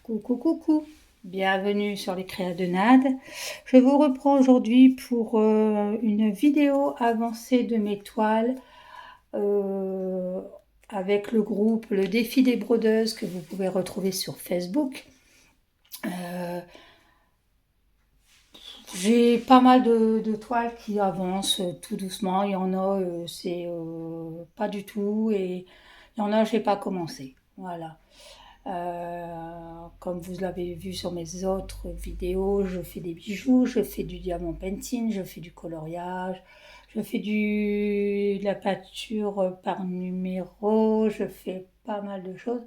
Coucou, coucou, bienvenue sur les Créas de Nad. Je vous reprends aujourd'hui pour une vidéo avancée de mes toiles euh, avec le groupe Le Défi des Brodeuses que vous pouvez retrouver sur Facebook. J'ai pas mal de toiles qui avancent tout doucement. Il y en a, c'est pas du tout, et il y en a, j'ai pas commencé. Voilà. Comme vous l'avez vu sur mes autres vidéos, je fais des bijoux, je fais du diamant painting, je fais du coloriage, je fais de la peinture par numéro, je fais pas mal de choses.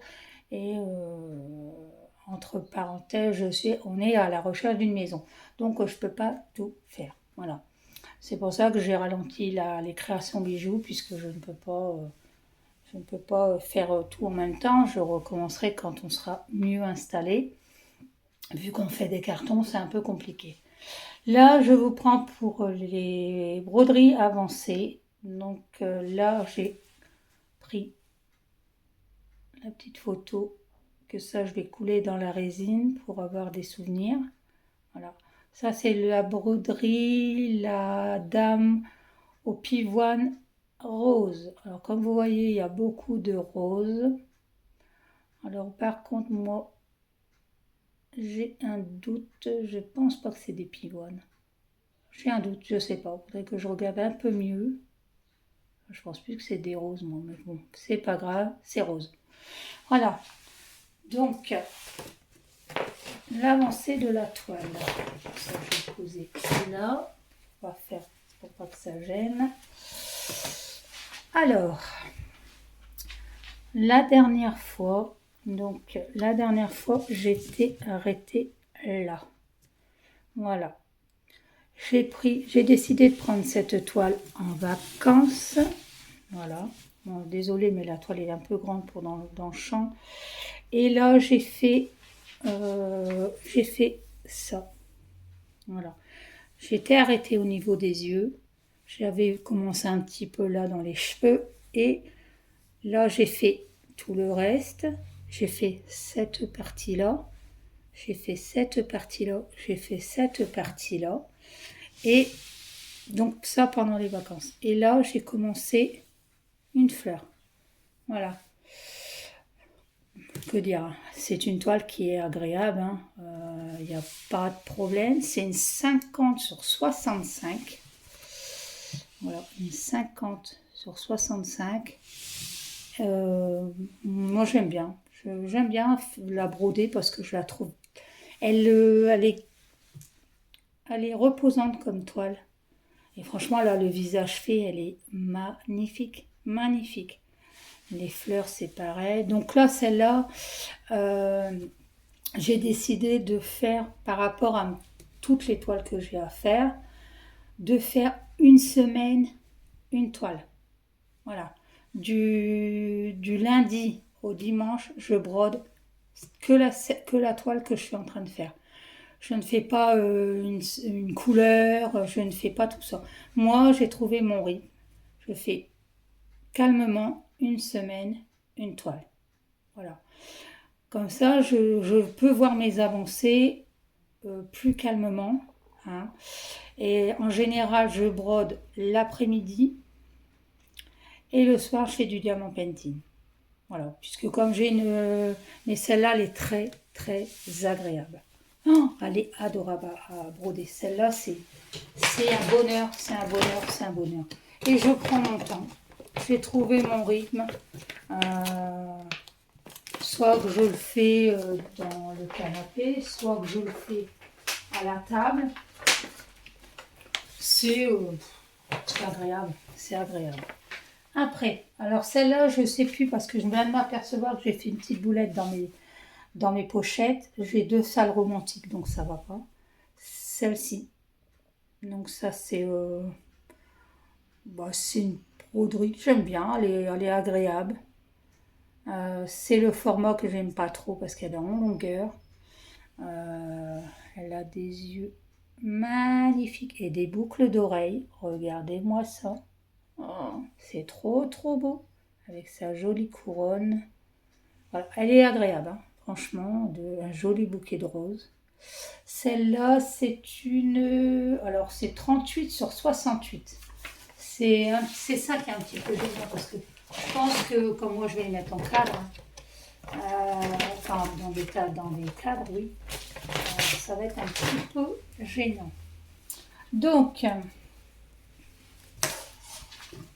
Et entre parenthèses, on est à la recherche d'une maison. Donc je peux pas tout faire. Voilà. C'est pour ça que j'ai ralenti les créations bijoux, puisque je ne peux pas faire tout en même temps. Je recommencerai quand on sera mieux installé. Vu qu'on fait des cartons, c'est un peu compliqué. Là, je vous prends pour les broderies avancées. Donc là, j'ai pris la petite photo que ça, je vais couler dans la résine pour avoir des souvenirs. Voilà. Ça, c'est la broderie, la dame au pivoine rose. Alors, comme vous voyez, il y a beaucoup de roses. Alors, par contre, moi, j'ai un doute. Je pense pas que c'est des pivoines. J'ai un doute, je sais pas. Il faudrait que je regarde un peu mieux. Je pense plus que c'est des roses, moi. Mais bon, c'est pas grave, c'est rose. Voilà. Donc, l'avancée de la toile. Ça, je vais poser là. On va faire pour pas que ça gêne. Alors, la dernière fois, j'étais arrêtée là. Voilà. J'ai décidé de prendre cette toile en vacances. Voilà. Bon, désolée, mais la toile est un peu grande pour dans le champ. Et là, j'ai fait ça. Voilà. J'étais arrêtée au niveau des yeux. J'avais commencé un petit peu là dans les cheveux. Et là, j'ai fait tout le reste. J'ai fait cette partie-là. J'ai fait cette partie-là. J'ai fait cette partie-là. Et donc ça pendant les vacances. Et là, j'ai commencé une fleur. Voilà. Que dire, c'est une toile qui est agréable. Il n'y a pas de problème. C'est une 50 sur 65. Voilà, une 50 sur 65. Moi, j'aime bien. J'aime bien la broder parce que je la trouve... elle est reposante comme toile. Et franchement, là, le visage fait, elle est magnifique. Magnifique. Les fleurs, c'est pareil. Donc là, celle-là, j'ai décidé de faire, par rapport à toutes les toiles que j'ai à faire, de faire une semaine, une toile. Voilà. Du lundi au dimanche, je brode que la toile que je suis en train de faire. Je ne fais pas une couleur, je ne fais pas tout ça. Moi, j'ai trouvé mon rythme. Je fais calmement une semaine, une toile. Voilà. Comme ça, je peux voir mes avancées plus calmement. Hein. Et en général, je brode l'après-midi et le soir, je fais du diamant painting. Voilà, puisque comme j'ai une... mais celle-là, elle est très, très agréable. Oh, elle est adorable à broder. Celle-là, c'est un bonheur, c'est un bonheur, c'est un bonheur. Et je prends mon temps. J'ai trouvé mon rythme. Soit que je le fais dans le canapé, soit que je le fais à la table. C'est agréable, c'est agréable. Après, alors celle-là, je ne sais plus parce que je viens de m'apercevoir que j'ai fait une petite boulette dans mes pochettes. J'ai 2 salles romantiques, donc ça va pas. Celle-ci. Donc ça, c'est une broderie que j'aime bien, elle est agréable. C'est le format que j'aime pas trop parce qu'elle est en longueur. Elle a des yeux magnifiques et des boucles d'oreilles. Regardez-moi ça. Oh, c'est trop trop beau. Avec sa jolie couronne. Voilà, elle est agréable. Hein. franchement, un joli bouquet de roses. Celle-là, c'est une... Alors, c'est 38 sur 68. C'est ça qui est un petit peu gênant, parce que je pense que, comme moi, je vais les mettre en cadre, enfin, dans des cadres, oui, ça va être un petit peu gênant. Donc,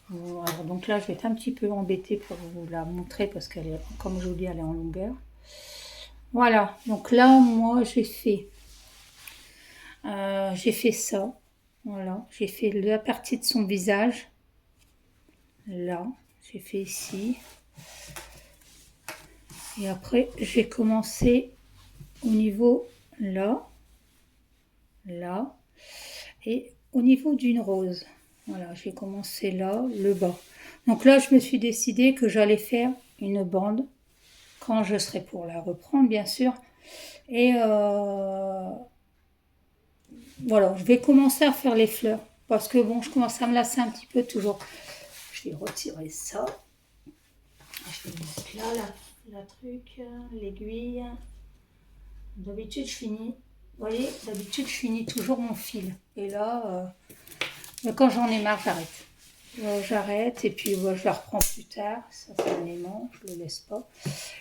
alors, donc là, je vais être un petit peu embêtée pour vous la montrer, parce qu'elle est, comme je vous dis, elle est en longueur. Voilà, donc là, moi, j'ai fait ça. Voilà, j'ai fait la partie de son visage. Là, j'ai fait ici. Et après, j'ai commencé au niveau là, là, et au niveau d'une rose. Voilà, j'ai commencé là, le bas. Donc là, je me suis décidé que j'allais faire une bande quand je serai pour la reprendre, bien sûr. Et voilà, je vais commencer à faire les fleurs. Parce que bon, je commence à me lasser un petit peu toujours. Je vais retirer ça. Je vais mettre là, la truc, l'aiguille. D'habitude, je finis. Vous voyez, d'habitude, je finis toujours mon fil. Et là, quand j'en ai marre, j'arrête. J'arrête et puis je la reprends plus tard. Ça, c'est un aimant, je ne le laisse pas.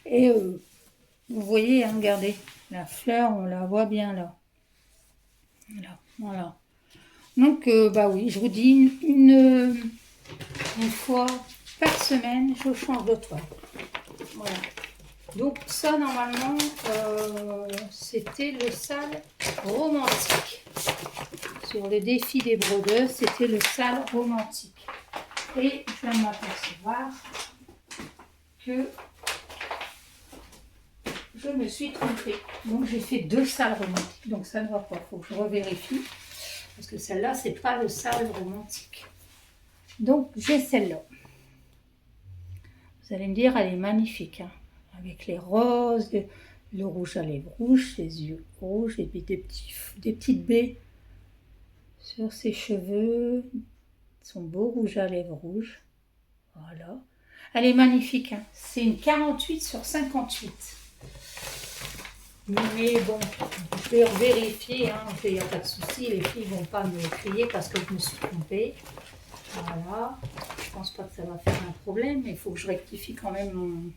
Et vous voyez, hein, regardez, la fleur, on la voit bien là. Voilà. Donc, bah oui, je vous dis, une fois par semaine, je change de toile. Voilà. Donc ça, normalement, c'était le sale romantique. Sur le défi des brodeuses, c'était le sale romantique. Et je viens de m'apercevoir que je me suis trompée. Donc j'ai fait 2 salles romantiques. Donc ça ne va pas, il faut que je revérifie. Parce que celle-là, c'est pas le sale romantique. Donc j'ai celle-là. Vous allez me dire, elle est magnifique. Hein, avec les roses, le rouge à lèvres rouges, les yeux rouges, et puis des petites baies sur ses cheveux. Son beau rouge à lèvres rouges. Voilà. Elle est magnifique. Hein. C'est une 48 sur 58. Mais bon, je vais vérifier. Hein. Il n'y a pas de souci. Les filles ne vont pas me crier parce que je me suis trompée. Voilà. Je pense pas que ça va faire un problème. Mais il faut que je rectifie quand même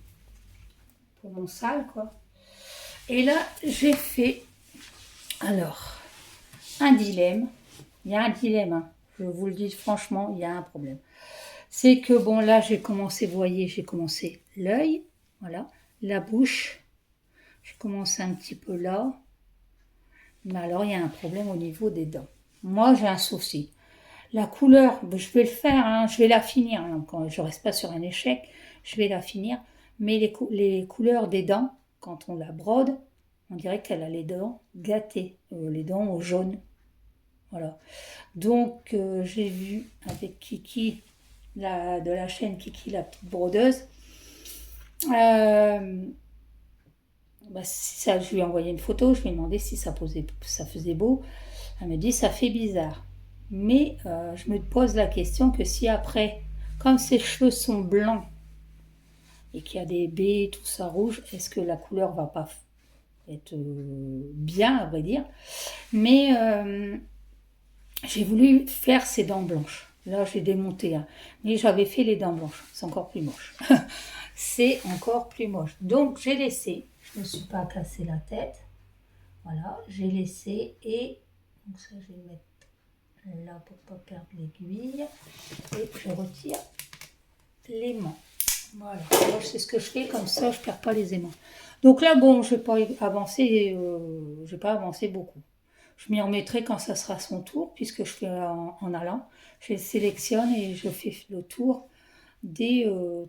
pour mon sale, quoi. Et là, j'ai fait, alors, un dilemme. Il y a un dilemme, hein. Je vous le dis franchement, il y a un problème. C'est que, bon, là, j'ai commencé, vous voyez, j'ai commencé l'œil, voilà, la bouche. J'ai commencé un petit peu là. Mais alors, il y a un problème au niveau des dents. Moi, j'ai un souci. La couleur, je vais le faire, hein, je vais la finir. Hein, quand je ne reste pas sur un échec, je vais la finir. Mais les couleurs des dents, quand on la brode, on dirait qu'elle a les dents gâtées, les dents au jaune. Voilà. Donc, j'ai vu avec Kiki, de la chaîne Kiki, la petite brodeuse, ça, je lui ai envoyé une photo, je lui ai demandé si ça faisait beau. Elle me dit, ça fait bizarre. Mais je me pose la question que si après, comme ses cheveux sont blancs, et qu'il y a des baies, tout ça rouge, est-ce que la couleur va pas être bien, à vrai dire. Mais j'ai voulu faire ses dents blanches. Là, j'ai démonté, hein. Mais j'avais fait les dents blanches. C'est encore plus moche. C'est encore plus moche. Donc, j'ai laissé. Je ne me suis pas cassé la tête. Voilà, j'ai laissé. Et donc ça, je vais le mettre là pour ne pas perdre l'aiguille. Et je retire l'aimant. Voilà, moi c'est ce que je fais, comme ça je ne perds pas les aimants. Donc là, bon, je n'ai pas avancé beaucoup. Je m'y remettrai quand ça sera son tour, puisque je fais en allant. Je sélectionne et je fais le tour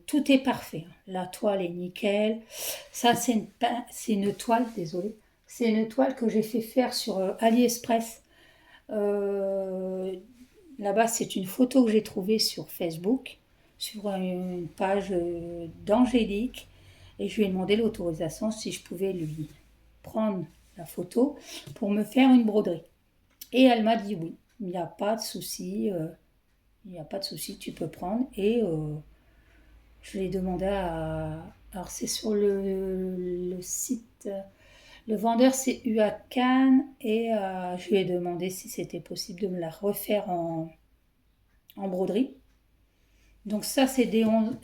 tout est parfait. La toile est nickel. Ça, c'est une toile, désolée. C'est une toile que j'ai fait faire sur AliExpress. Là-bas, c'est une photo que j'ai trouvée sur Facebook, sur une page d'Angélique, et je lui ai demandé l'autorisation si je pouvais lui prendre la photo pour me faire une broderie. Et elle m'a dit oui, il n'y a pas de souci, tu peux prendre. Et je l'ai demandé à Alors c'est sur le site, le vendeur c'est UA Cannes et je lui ai demandé si c'était possible de me la refaire en broderie. Donc ça c'est une 11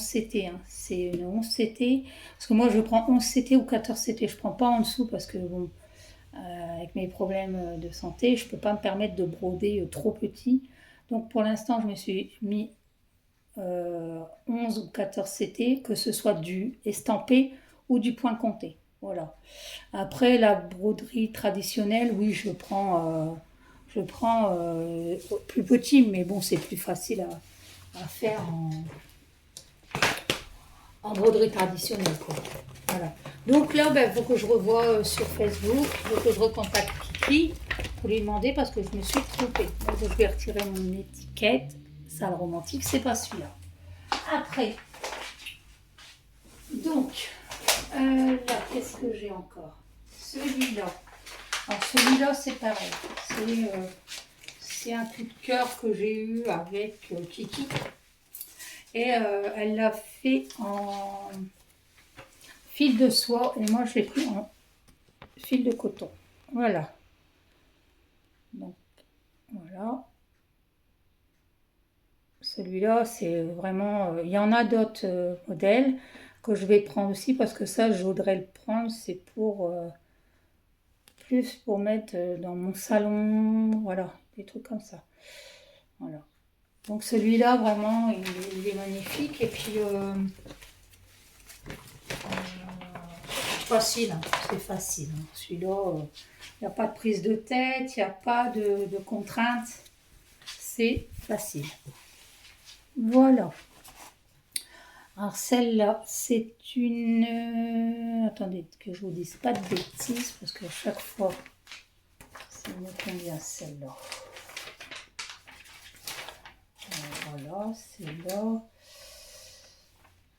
CT, hein. C'est une 11 CT, parce que moi je prends 11 CT ou 14 CT, je prends pas en dessous parce que bon, avec mes problèmes de santé, je peux pas me permettre de broder trop petit. Donc pour l'instant je me suis mis 11 ou 14 CT, que ce soit du estampé ou du point compté. Voilà. Après, la broderie traditionnelle, oui, je prends plus petit, mais bon, c'est plus facile à faire en broderie traditionnelle, quoi. Voilà. Donc là, il faut que je revoie sur Facebook, il faut que je recontacte Kiki pour lui demander parce que je me suis trompée. Donc, je vais retirer mon étiquette. Salle romantique, c'est pas celui-là. Après, donc, là, qu'est-ce que j'ai encore? Celui-là. Alors, celui-là, c'est pareil. C'est un coup de cœur que j'ai eu avec Kiki. Et elle l'a fait en fil de soie. Et moi, je l'ai pris en fil de coton. Voilà. Donc, voilà. Celui-là, c'est vraiment... il y en a d'autres modèles que je vais prendre aussi parce que ça, je voudrais le prendre. C'est pour... plus pour mettre dans mon salon. Voilà, des trucs comme ça. Voilà. Donc celui-là, vraiment, il est magnifique. Et puis... facile, hein, c'est facile. Hein. Celui-là, il n'y a pas de prise de tête, il n'y a pas de contraintes. C'est facile. Voilà. Alors celle-là, c'est une... attendez, que je vous dise pas de bêtises, parce que chaque fois, ça me convient celle-là. Voilà, celle-là.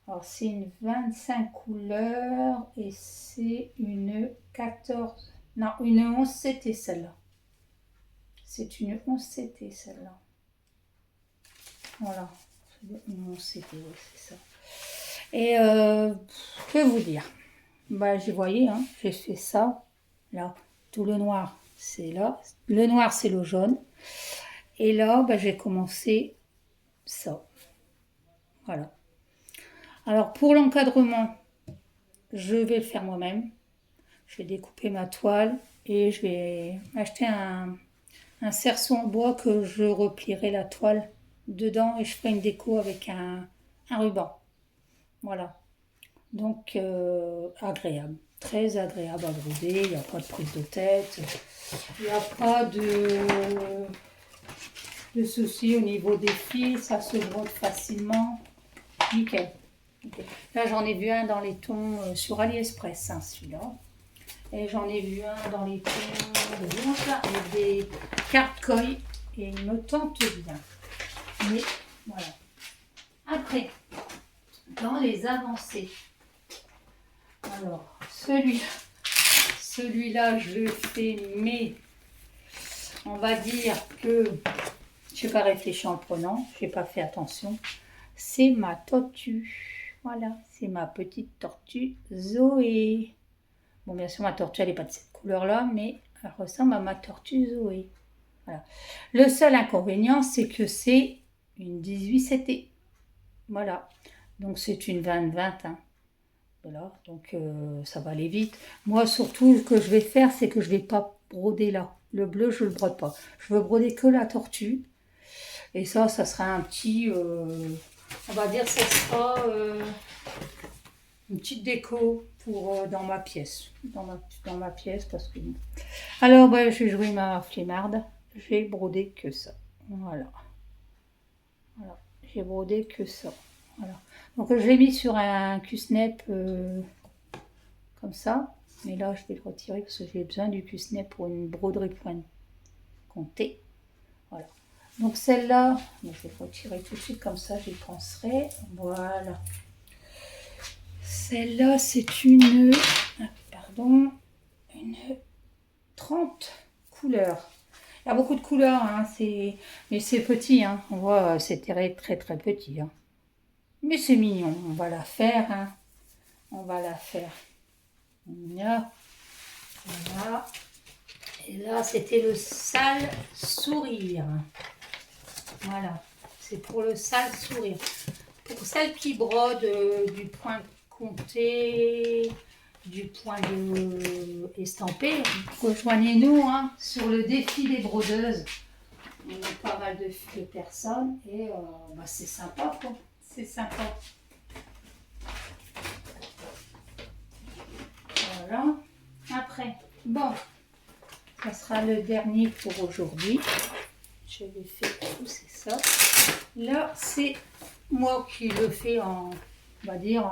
Alors c'est une 25 couleurs et c'est une 14... non, une 11 CT celle-là. C'est une 11 CT celle-là. Voilà. Une 11 CT, oui, c'est ça. Et que vous dire, bah vous voyez, hein, j'ai fait ça, là, tout le noir, c'est là, le noir c'est le jaune, et là, bah, j'ai commencé ça, voilà. Alors pour l'encadrement, je vais le faire moi-même, je vais découper ma toile, et je vais acheter un cerceau en bois que je replierai la toile dedans, et je ferai une déco avec un ruban, voilà. Donc agréable, très agréable à broder, il n'y a pas de prise de tête, il n'y a pas de soucis au niveau des fils, ça se brode facilement, nickel. Okay. Là j'en ai vu un dans les tons sur AliExpress, hein, celui-là, et j'en ai vu un dans les tons de blanche là, avec des cartes coille, et il me tente bien. Mais voilà. Après, dans les avancées, alors, celui-là, je le fais, mais on va dire que je n'ai pas réfléchi en le prenant, je n'ai pas fait attention. C'est ma tortue. Voilà, c'est ma petite tortue Zoé. Bon, bien sûr, ma tortue, elle n'est pas de cette couleur-là, mais elle ressemble à ma tortue Zoé. Voilà. Le seul inconvénient, c'est que c'est une 18 CT. Voilà. Donc, c'est une 20-20, hein. Voilà, donc ça va aller vite. Moi, surtout, ce que je vais faire, c'est que je ne vais pas broder là. Le bleu, je ne le brode pas. Je veux broder que la tortue. Et ça sera un petit... on va dire, ça sera une petite déco pour dans ma pièce. Dans ma pièce, parce que... Alors, bah, je vais jouer ma flemmarde. Je vais broder que ça. Voilà. Voilà. J'ai brodé que ça. Voilà. Donc je l'ai mis sur un Cusnep comme ça. Mais là, je vais le retirer parce que j'ai besoin du Cusnep pour une broderie point comptée. Voilà. Donc celle-là, je vais le retirer tout de suite comme ça, j'y penserai. Voilà. Celle-là, c'est une... pardon. Une 30 couleurs. Il y a beaucoup de couleurs, hein, mais c'est petit, hein. On voit, c'est très très très petit. Hein. Mais c'est mignon, on va la faire. Hein. on va la faire là, voilà. Et là, c'était le sale sourire. Voilà, c'est pour le sale sourire. Pour celles qui brodent du point compté, du point de estampé, rejoignez-nous hein, sur le défi des brodeuses. On a pas mal de personnes et bah, c'est sympa quoi. C'est sympa. Voilà. Après, bon, ça sera le dernier pour aujourd'hui. Je vais faire pousser ça. Là, c'est moi qui le fais en, on va dire,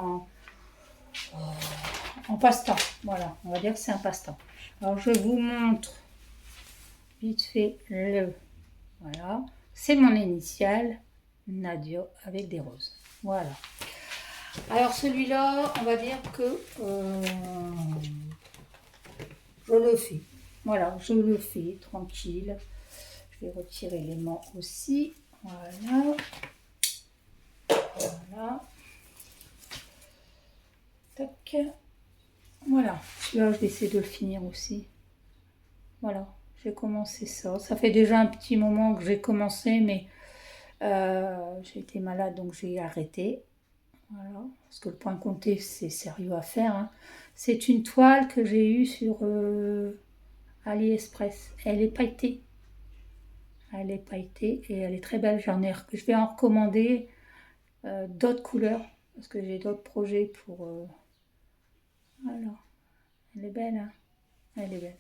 en passe-temps. Voilà, on va dire que c'est un passe-temps. Alors, je vous montre vite fait le... Voilà, c'est mon initiale, Nadia, avec des roses. Voilà. Alors, celui-là, on va dire que je le fais. Voilà, je le fais tranquille. Je vais retirer l'aimant aussi. Voilà. Voilà. Tac. Voilà. Celui-là, je vais essayer de le finir aussi. Voilà. J'ai commencé ça. Ça fait déjà un petit moment que j'ai commencé, mais j'ai été malade, donc j'ai arrêté. Voilà. Parce que le point compté, c'est sérieux à faire. Hein. C'est une toile que j'ai eue sur AliExpress. Elle est pailletée. Elle est pailletée et elle est très belle. Je vais en recommander d'autres couleurs parce que j'ai d'autres projets pour. Voilà. Elle est belle, hein. Elle est belle.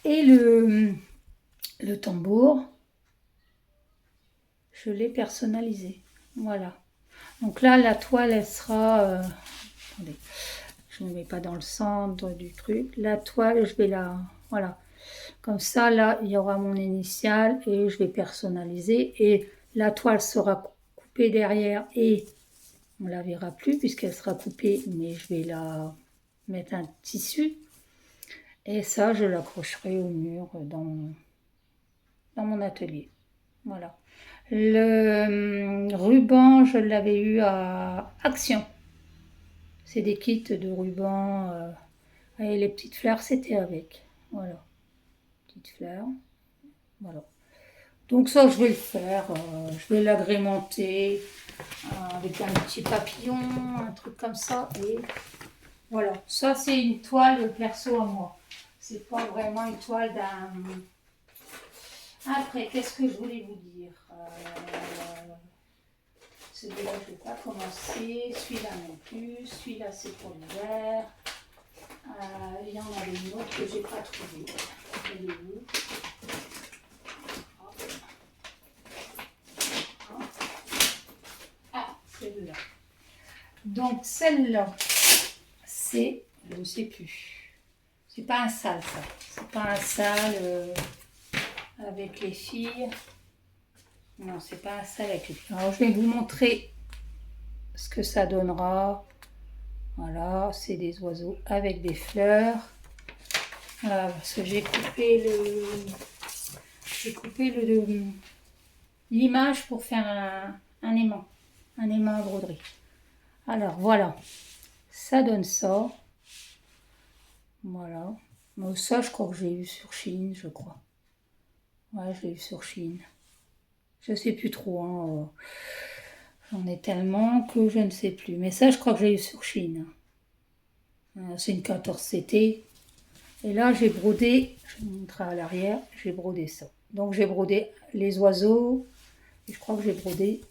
Et le tambour, je l'ai personnalisé. Voilà. Donc là, la toile, elle sera... attendez, je ne mets pas dans le centre du truc. La toile, je vais la... Voilà. Comme ça, là, il y aura mon initiale et je vais personnaliser. Et la toile sera coupée derrière et on la verra plus puisqu'elle sera coupée. Mais je vais la mettre un tissu. Et ça, je l'accrocherai au mur dans mon atelier. Voilà. Le ruban, je l'avais eu à Action. C'est des kits de ruban. Et les petites fleurs, c'était avec. Voilà. Petites fleurs. Voilà. Donc ça, je vais le faire. Je vais l'agrémenter avec un petit papillon, un truc comme ça. Et voilà. Ça, c'est une toile perso à moi. C'est pas vraiment une toile d'un... Après, qu'est-ce que je voulais vous dire celui-là, je ne vais pas commencer. Celui-là non plus. Celui-là, c'est pour l'hiver. Il y en avait une autre que je n'ai pas trouvée. Elle est où? Ah, celle-là. Donc, celle-là, c'est... Je ne sais plus. C'est pas un sale, ça. C'est pas un sale avec les filles. Non, c'est pas un sale avec les filles. Alors, je vais vous montrer ce que ça donnera. Voilà, c'est des oiseaux avec des fleurs. Voilà, parce que j'ai coupé l'image pour faire un aimant à broderie. Alors voilà, ça donne ça. Voilà. Mais ça, je crois que j'ai eu sur Chine, je crois. Ouais, je l'ai eu sur Chine. Je sais plus trop. Hein. J'en ai tellement que je ne sais plus. Mais ça, je crois que j'ai eu sur Chine. C'est une 14CT. Et là, j'ai brodé, je vous montrerai à l'arrière, j'ai brodé ça. Donc, j'ai brodé les oiseaux. Et je crois que j'ai brodé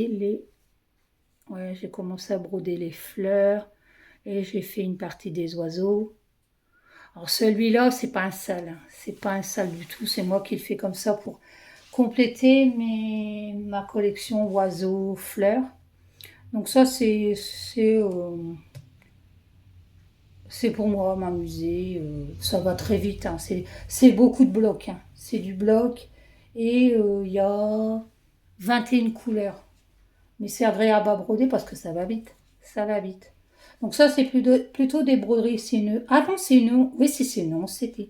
les... Ouais, j'ai commencé à broder les fleurs. Et j'ai fait une partie des oiseaux. Alors, celui-là, c'est pas un sale. Hein. C'est pas un sale du tout. C'est moi qui le fais comme ça pour compléter ma collection oiseaux, fleurs. Donc ça, c'est pour moi m'amuser. Ça va très vite. Hein. C'est beaucoup de blocs. Hein. C'est du bloc. Et il y a 21 couleurs. Mais c'est agréable à broder parce que ça va vite. Ça va vite. Donc ça, c'est plutôt des broderies. Ah non, c'est une... Oui, c'est une 11, c'était.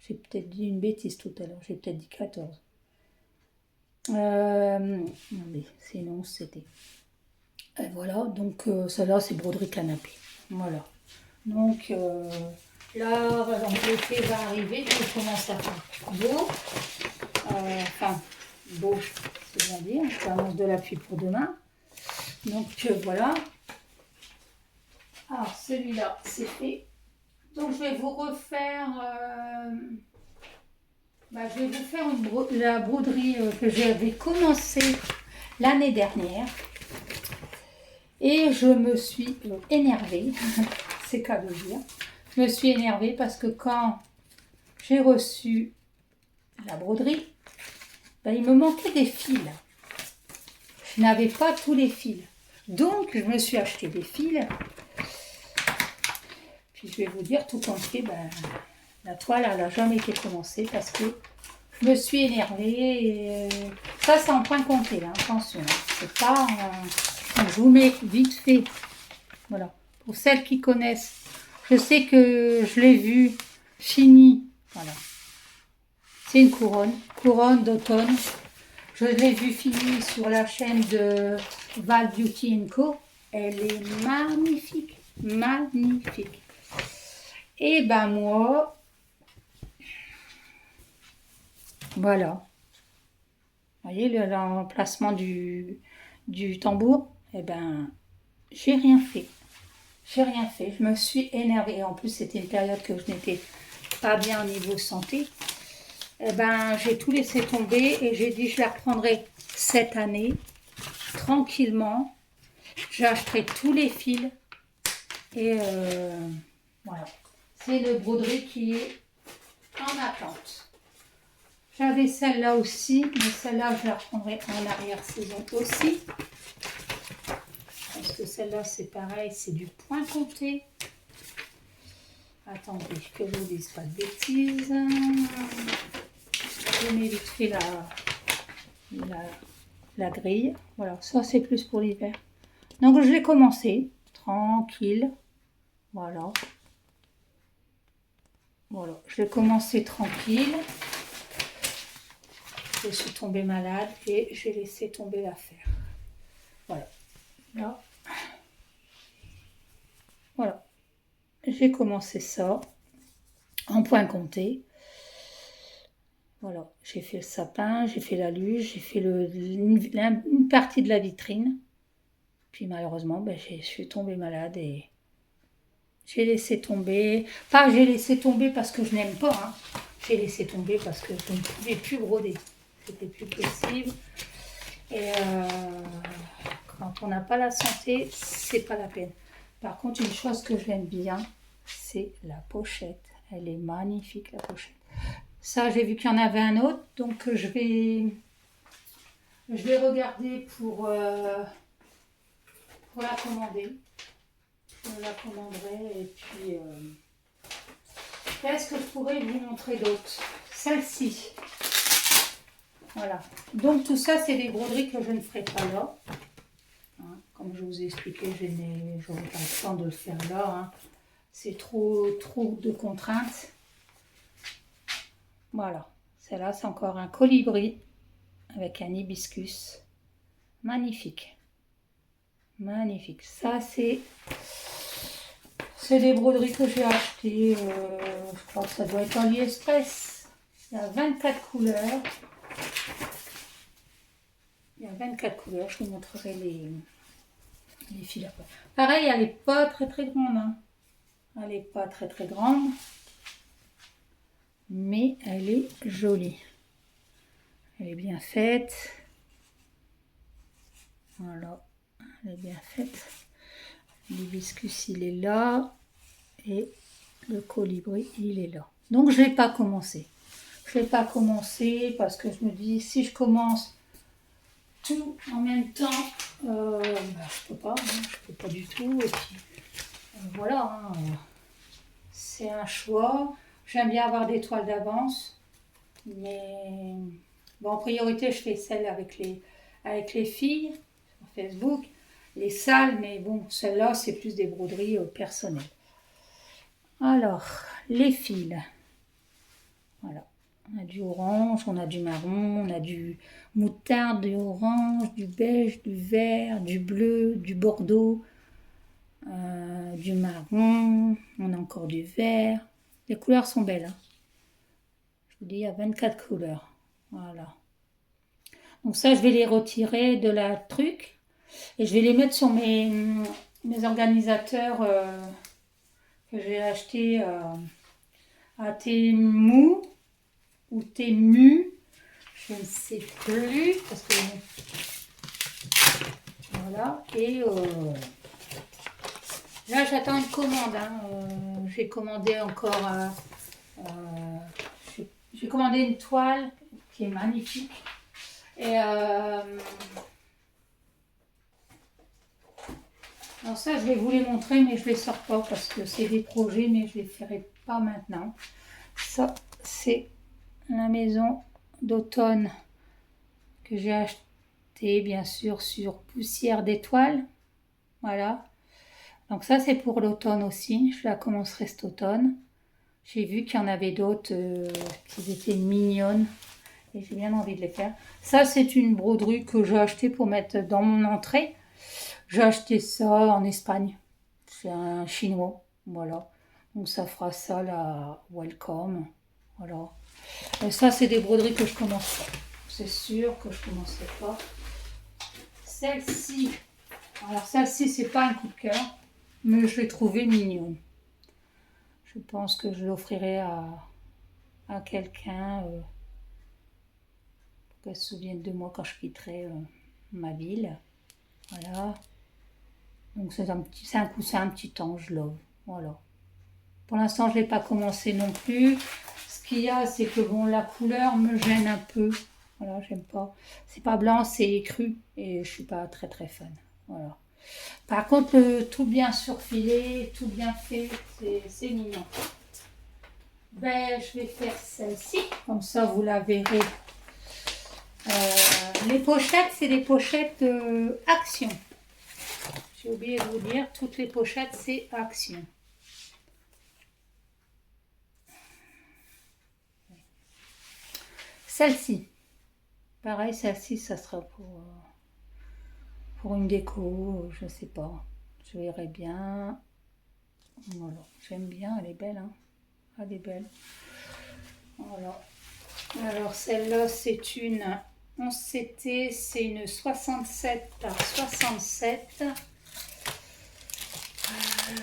J'ai peut-être dit une bêtise tout à l'heure. J'ai peut-être dit 14. Non, mais c'est une 11, c'était. Et voilà, donc celle-là c'est broderie canapé. Voilà. Donc là, voilà, l'été va arriver, je commence à faire beau. Enfin, beau, c'est bien dire, ça annonce de la pluie pour demain. Donc voilà. Alors celui-là, c'est fait. Donc je vais vous refaire, je vais vous faire la broderie que j'avais commencé l'année dernière. Et je me suis énervée, c'est qu'à le dire. Je me suis énervée parce que quand j'ai reçu la broderie, il me manquait des fils. Je n'avais pas tous les fils. Donc, je me suis acheté des fils. Puis, je vais vous dire, tout compté, la toile, elle n'a jamais été commencée parce que je me suis énervée. Et ça, c'est en point compté, hein, attention. C'est pas... je vous mets vite fait. Voilà. Pour celles qui connaissent, je sais que je l'ai vu fini. Voilà. C'est une couronne d'automne. Je l'ai vu fini sur la chaîne de Val Beauty Co. Elle est magnifique, magnifique. Et moi, voilà. Vous voyez l'emplacement du tambour. J'ai rien fait. J'ai rien fait. Je me suis énervée. En plus, c'était une période que je n'étais pas bien au niveau santé. J'ai tout laissé tomber et j'ai dit je la reprendrai cette année, tranquillement. J'achèterai tous les fils et voilà. C'est le broderie qui est en attente. J'avais celle-là aussi, mais celle-là, je la reprendrai en arrière-saison aussi. Parce que celle-là, c'est pareil, c'est du point compté. Attendez, que je vous dise pas de bêtises. Je mets vite fait la grille. Voilà, ça c'est plus pour l'hiver. Donc je vais commencer tranquille. Voilà. Voilà, je vais commencer tranquille. Je suis tombée malade et j'ai laissé tomber l'affaire. Voilà. Là. Voilà. J'ai commencé ça en point compté. Voilà, j'ai fait le sapin, j'ai fait la luge, j'ai fait une partie de la vitrine. Puis malheureusement, je suis tombée malade et j'ai laissé tomber. Pas j'ai laissé tomber parce que je n'aime pas. Hein. J'ai laissé tomber parce que je ne pouvais plus broder. C'était plus possible. Et quand on n'a pas la santé, c'est pas la peine. Par contre, une chose que j'aime bien, c'est la pochette. Elle est magnifique, la pochette. Ça, j'ai vu qu'il y en avait un autre, donc je vais regarder pour la commander. Je la commanderai et puis qu'est-ce que je pourrais vous montrer d'autre? Celle-ci. Voilà. Donc tout ça, c'est des broderies que je ne ferai pas là. Hein, comme je vous ai expliqué, je n'aurai pas le temps de le faire là. Hein. C'est trop de contraintes. Voilà. Celle-là, c'est encore un colibri avec un hibiscus. Magnifique. Magnifique. Ça, c'est des broderies que j'ai achetées. Je crois que ça doit être AliExpress. Il y a 24 couleurs. Il y a 24 couleurs. Je vous montrerai les fils après. Pareil, elle n'est pas très très grande. Hein. Elle n'est pas très très grande. Mais elle est jolie. Elle est bien faite. Voilà. Elle est bien faite. L'hibiscus, il est là. Et le colibri, il est là. Donc, je ne vais pas commencer. Je ne vais pas commencer parce que je me dis, si je commence tout en même temps, je ne peux pas. Hein, je ne peux pas du tout. Et puis, voilà. Hein, c'est un choix. J'aime bien avoir des toiles d'avance. Mais bon, en priorité, je fais celle avec les filles sur Facebook. Les salles, mais bon, celle-là, c'est plus des broderies personnelles. Alors, les fils. Voilà. On a du orange, on a du marron, on a du moutarde, du orange, du beige, du vert, du bleu, du bordeaux, du marron, on a encore du vert. Les couleurs sont belles, hein. Je vous dis, il y a 24 couleurs. Voilà. Donc ça, je vais les retirer de la truc et je vais les mettre sur mes organisateurs que j'ai achetés à Temu ou Temu. Je ne sais plus parce que voilà. Et là, j'attends une commande, hein. J'ai commandé encore. J'ai commandé une toile qui est magnifique. Et alors ça, je vais vous les montrer, mais je ne les sors pas parce que c'est des projets, mais je ne les ferai pas maintenant. Ça, c'est la maison d'automne que j'ai acheté, bien sûr, sur Poussière d'étoiles. Voilà. Donc ça, c'est pour l'automne aussi. Je la commencerai cet automne. J'ai vu qu'il y en avait d'autres qui étaient mignonnes. Et j'ai bien envie de les faire. Ça, c'est une broderie que j'ai achetée pour mettre dans mon entrée. J'ai acheté ça en Espagne. C'est un chinois. Voilà. Donc ça fera ça, la welcome. Voilà. Et ça, c'est des broderies que je commence pas. C'est sûr que je commencerai pas. Celle-ci. Alors celle-ci, c'est pas un coup de cœur. Mais je l'ai trouvée mignonne. Je pense que je l'offrirai à quelqu'un pour qu'elle se souvienne de moi quand je quitterai ma ville. Voilà. Donc c'est un coussin, un petit ange love. Voilà. Pour l'instant, je ne l'ai pas commencé non plus. Ce qu'il y a, c'est que bon, la couleur me gêne un peu. Voilà, j'aime pas. C'est pas blanc, c'est cru. Et je suis pas très très fan. Voilà. Par contre, le tout bien surfilé, tout bien fait, c'est mignon. Ben, je vais faire celle-ci. Comme ça, vous la verrez. Les pochettes, c'est des pochettes Action. J'ai oublié de vous dire, toutes les pochettes, c'est Action. Celle-ci. Pareil, celle-ci, ça sera pour une déco, je sais pas. Je verrai bien. Voilà, j'aime bien, elle est belle, hein. Elle est belle. Voilà. Alors celle-là, c'est une 11CT, c'est une 67 par 67.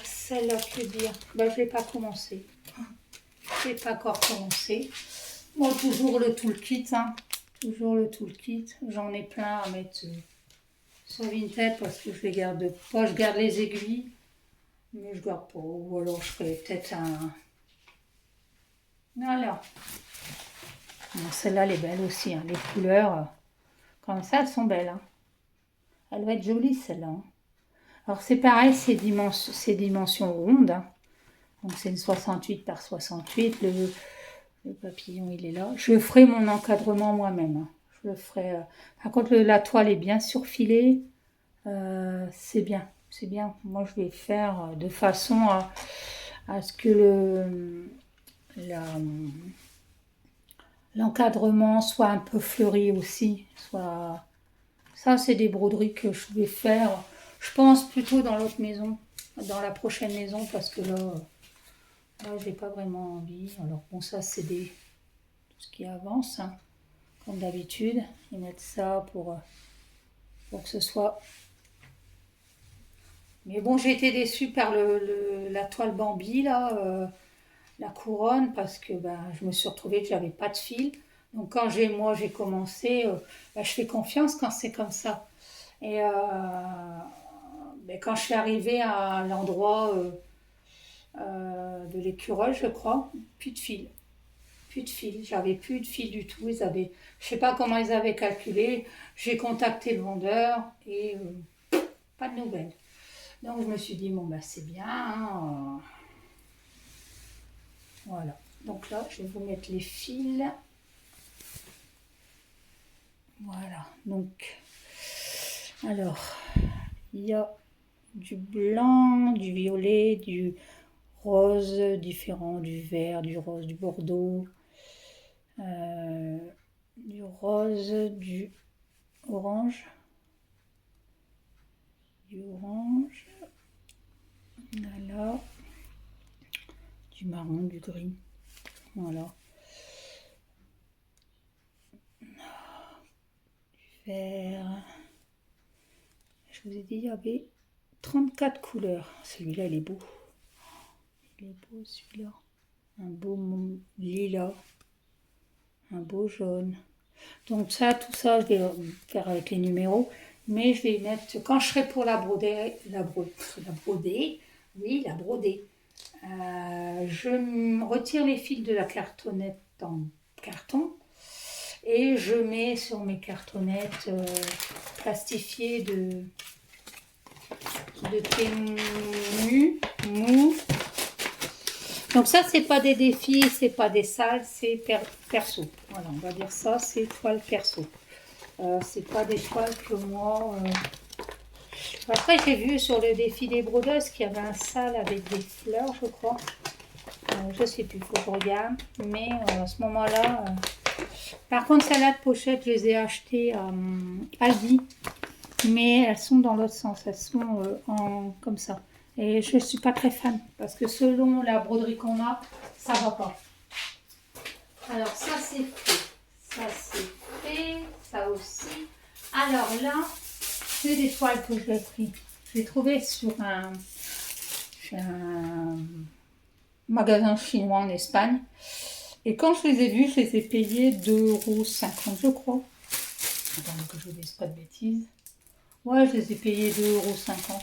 Celle-là, que dire? Ben, je ne l'ai pas commencé. Je n'ai pas encore commencé. Bon, toujours le toolkit, hein. Toujours le toolkit. J'en ai plein à mettre sur Vinted parce que je les garde pas. Je garde les aiguilles, mais je garde pas. Ou alors je ferai peut-être un. Voilà. Celle-là, elle est belle aussi, hein. Les couleurs, comme ça, elles sont belles, hein. Elle va être jolie, celle-là, hein. Alors, c'est pareil, c'est dimensions rondes, hein. Donc, c'est une 68 par 68. Le papillon, il est là. Je ferai mon encadrement moi-même, hein. Je le ferai. Par contre, la toile est bien surfilée. C'est bien. C'est bien. Moi, je vais faire de façon à ce que l'encadrement soit un peu fleuri aussi. Ça, c'est des broderies que je vais faire, je pense, plutôt dans l'autre maison, dans la prochaine maison, parce que là j'ai pas vraiment envie. Alors bon, ça, c'est tout ce qui avance, hein, comme d'habitude. Ils mettent ça pour que ce soit... Mais bon, j'ai été déçue par la toile Bambi, là, la couronne, parce que ben, je me suis retrouvée que j'avais pas de fil. Donc quand j'ai commencé, ben, je fais confiance quand c'est comme ça. Et ben, quand je suis arrivée à l'endroit de l'écureuil, je crois, plus de fil. Plus de fil. J'avais plus de fil du tout. Je sais pas comment ils avaient calculé. J'ai contacté le vendeur et pas de nouvelles. Donc je me suis dit, bon ben c'est bien, hein, voilà. Donc là, je vais vous mettre les fils. Voilà. Donc, alors, il y a du blanc, du violet, du rose différent, du vert, du rose, du bordeaux. du rose, du orange, voilà, du marron, du gris, voilà, du vert. Je vous ai dit, il y avait 34 couleurs. Celui-là, il est beau. Il est beau, celui-là. Un beau lilas. Un beau jaune. Donc ça, tout ça, je vais faire avec les numéros. Mais je vais mettre, quand je serai pour la broder, oui, la broder. Je retire les fils de la cartonnette en carton. Et je mets sur mes cartonnettes plastifiées de tenue mou. Donc ça, c'est pas des défis, c'est pas des salles, c'est perso. Voilà, on va dire ça, c'est toile perso. C'est pas des toiles que moi... Après, j'ai vu sur le défi des brodeuses qu'il y avait un sale avec des fleurs, je crois. Je sais plus, il faut que je regarde. Mais à ce moment-là... Par contre, celles-là de pochette, je les ai achetées à Aldi. Mais elles sont dans l'autre sens, elles sont comme ça. Et je ne suis pas très fan, parce que selon la broderie qu'on a, ça va pas. Alors ça c'est fait, ça aussi. Alors là, c'est des toiles que j'ai pris. Je les trouvées sur un magasin chinois en Espagne. Et quand je les ai vues, je les ai payées 2,50 € je crois. Attendez que je vous dise pas de bêtises. Ouais, je les ai payées 2,50 €.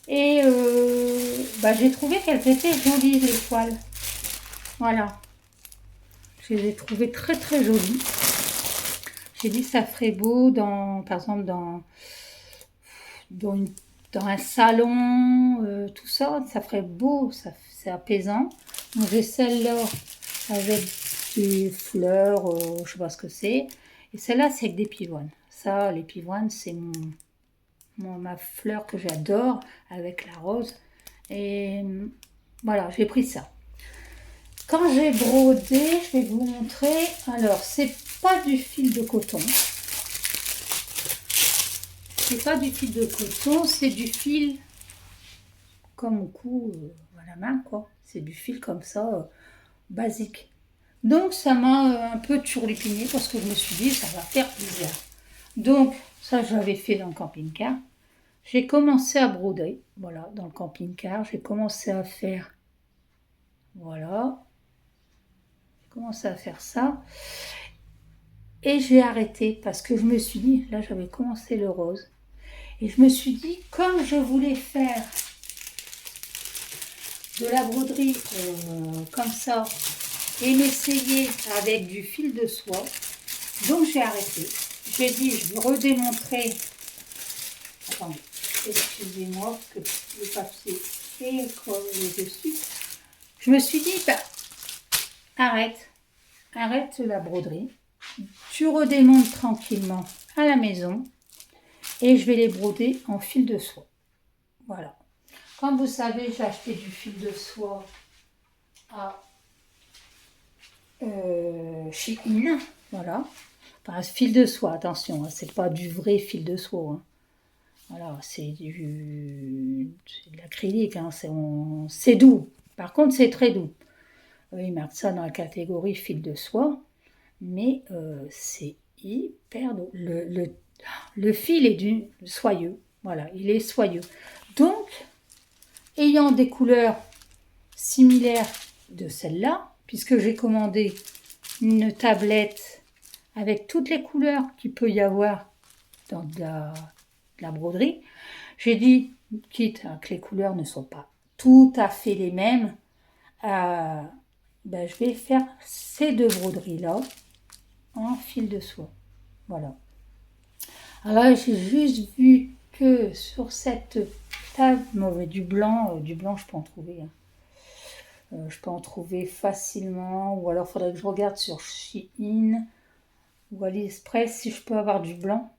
Et j'ai trouvé qu'elles étaient jolies, les toiles. Voilà. Je les ai trouvées très très jolies. J'ai dit ça ferait beau, par exemple, dans un salon, tout ça. Ça ferait beau, c'est apaisant. Donc j'ai celle-là avec des fleurs, je sais pas ce que c'est. Et celle-là, c'est avec des pivoines. Ça, les pivoines, c'est ma fleur que j'adore avec la rose. Et voilà, j'ai pris ça. Quand j'ai brodé, je vais vous montrer. Alors, c'est pas du fil de coton. C'est pas du fil de coton, c'est du fil comme au cou à la main, quoi. C'est du fil comme ça, basique. Donc, ça m'a un peu turlupiné parce que je me suis dit, ça va faire bizarre. Donc, ça, j'avais fait dans le camping-car. J'ai commencé à broder, voilà, dans le camping-car. J'ai commencé à faire, voilà. J'ai commencé à faire ça. Et j'ai arrêté parce que je me suis dit, là, j'avais commencé le rose. Et je me suis dit, comme je voulais faire de la broderie comme ça et m'essayer avec du fil de soie, donc j'ai arrêté. J'ai dit, je vais redémontrer. Attendez, excusez-moi, que le papier est collé dessus. Je me suis dit, arrête la broderie. Tu redémontes tranquillement à la maison et je vais les broder en fil de soie. Voilà. Comme vous savez, j'ai acheté du fil de soie à Shein. Voilà. Enfin, fil de soie, attention, hein, c'est pas du vrai fil de soie. Hein. Voilà, c'est de l'acrylique, hein, c'est doux. Par contre, c'est très doux. Ils mettent ça dans la catégorie fil de soie, mais c'est hyper doux. Le fil est soyeux. Voilà, il est soyeux. Donc, ayant des couleurs similaires de celle-là, puisque j'ai commandé une tablette avec toutes les couleurs qu'il peut y avoir dans de la broderie, j'ai dit, quitte à que les couleurs ne soient pas tout à fait les mêmes, je vais faire ces deux broderies-là en fil de soie. Voilà. Alors là, j'ai juste vu que sur cette table, du blanc, je peux en trouver. Hein. Je peux en trouver facilement, ou alors il faudrait que je regarde sur Shein ou AliExpress si je peux avoir du blanc.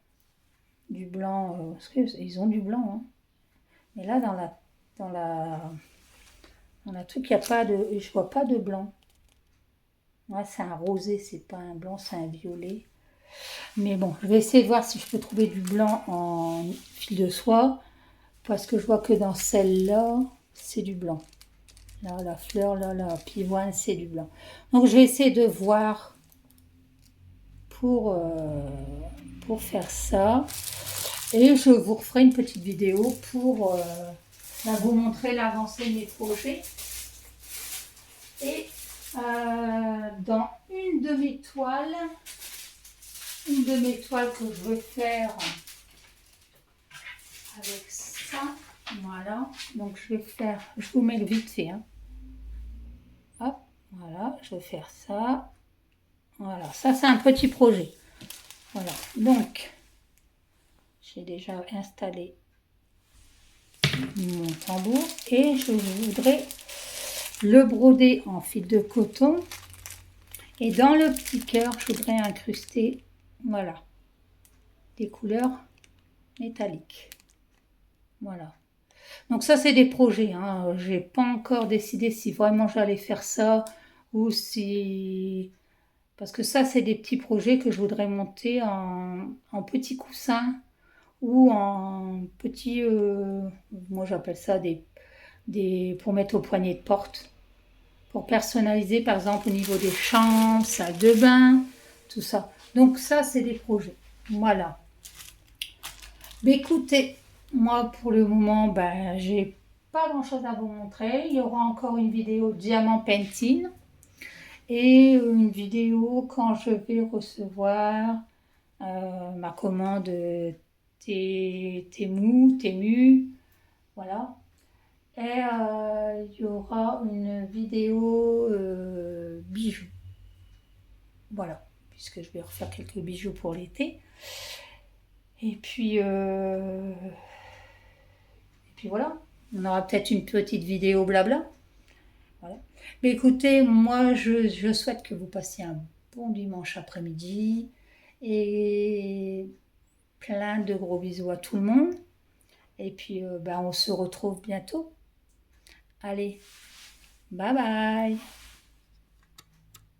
Du blanc, parce qu'ils ont du blanc. Hein. Mais là, dans la truc, il n'y a pas de, je vois pas de blanc. Ouais, c'est un rosé, c'est pas un blanc, c'est un violet. Mais bon, je vais essayer de voir si je peux trouver du blanc en fil de soie. Parce que je vois que dans celle-là, c'est du blanc. Là, la fleur, là, la pivoine, c'est du blanc. Donc, je vais essayer de voir pour, euh, pour faire ça. Et je vous referai une petite vidéo pour vous montrer l'avancée de mes projets. Et dans une de mes toiles que je vais faire avec ça, voilà. Donc je vais faire, je vous mets vite fait, hein. Hop, voilà, je vais faire ça. Voilà, ça c'est un petit projet. Voilà, donc j'ai déjà installé mon tambour et je voudrais le broder en fil de coton. Et dans le petit cœur, je voudrais incruster, voilà, des couleurs métalliques. Voilà. Donc ça, c'est des projets, hein. J'ai pas encore décidé si vraiment j'allais faire ça ou si... Parce que ça, c'est des petits projets que je voudrais monter en petits coussins ou en petits... moi, j'appelle ça pour mettre au poignet de porte. Pour personnaliser, par exemple, au niveau des chambres, salle de bain, tout ça. Donc ça, c'est des projets. Voilà. Mais écoutez, moi, pour le moment, j'ai pas grand-chose à vous montrer. Il y aura encore une vidéo diamant painting et une vidéo quand je vais recevoir ma commande Temu, voilà. Et il y aura une vidéo bijoux. Voilà, puisque je vais refaire quelques bijoux pour l'été. Et puis voilà, on aura peut-être une petite vidéo blabla. Voilà. Mais écoutez, moi je souhaite que vous passiez un bon dimanche après-midi et plein de gros bisous à tout le monde. Et puis on se retrouve bientôt. Allez, bye bye.